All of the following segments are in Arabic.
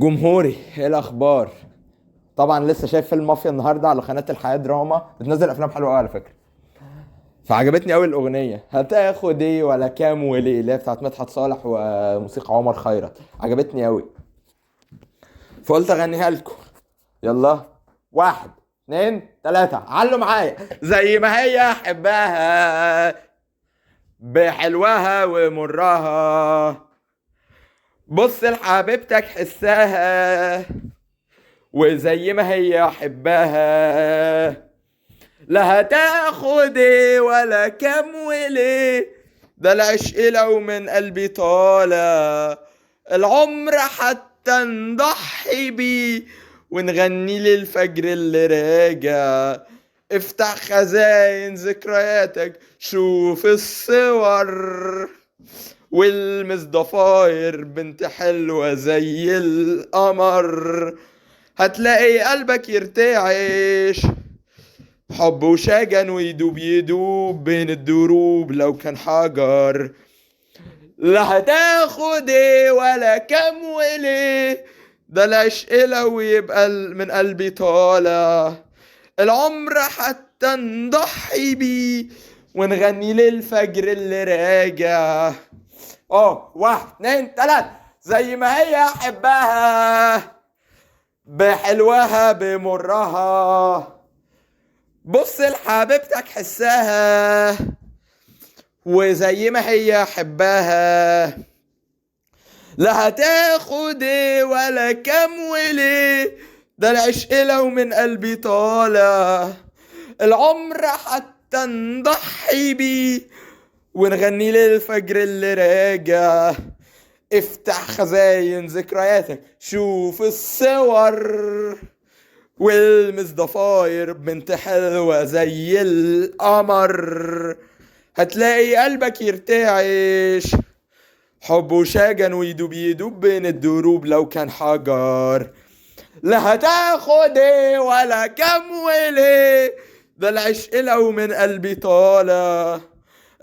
جمهوري، ايه الاخبار؟ طبعا لسه شايف فيلم مافيا النهارده على قناه الحياه دراما، بتنزل افلام حلوه قوي على فكره. فعجبتني قوي الاغنيه هتاخد ايه ولا كام وليه، اللي هي بتاعت مدحت صالح وموسيقى عمر خيرت. عجبتني قوي فقلت اغنيها لكم. يلا، واحد اتنين تلاتة، علوا معايا. زي ما هي احبها، بحلوها ومرها، بص لحبيبتك حسها، وزي ما هي احبها. لا هتاخد ايه ولا كام وليه، ده العشق لو من قلبي طالع، العمر حتى نضحي بيه، ونغني للفجر اللي راجع. افتح خزاين ذكرياتك، شوف الصور، والمس ضفاير بنت حلوة زي القمر، هتلاقي قلبك يرتعش حب وشجن، ويدوب يدوب بين الدروب لو كان حجر. لا هتاخد ايه ولا كام وليه، ده العشق لو يبقى من قلبي طالع، العمر حتى نضحي بيه، ونغني للفجر اللي راجع. واحد اتنين تلاتة. زي ما هي احبها، بحلوها بمرها، بص لحبيبتك حسها، وزي ما هي حبها. لا هتاخد ايه ولا كام وليه، ده العشق لو من قلبي طالع، العمر حتى نضحي بيه، ونغني للفجر اللي راجع. افتح خزاين ذكرياتك، شوف الصور، والمس ضفاير بنت حلوة زي القمر، هتلاقي قلبك يرتعش حب وشجن، ويدوب يدوب بين الدروب لو كان حجر. لا هتاخد ايه ولا كام وليه، ده العشق لو من قلبي طالع،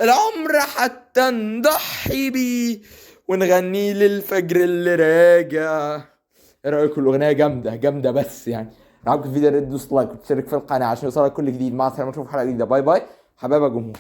العمر حتى نضحي بيه، ونغني للفجر اللي راجع. ايه رايكم؟ الاغنيه جامده جامده، بس يعني لو عجبك الفيديو يا ريت تدوس لايك وتشترك في القناه عشان يوصلك كل جديد. مع السلامه، نشوفكم حلقه جديده. باي باي حبايب يا جمهور.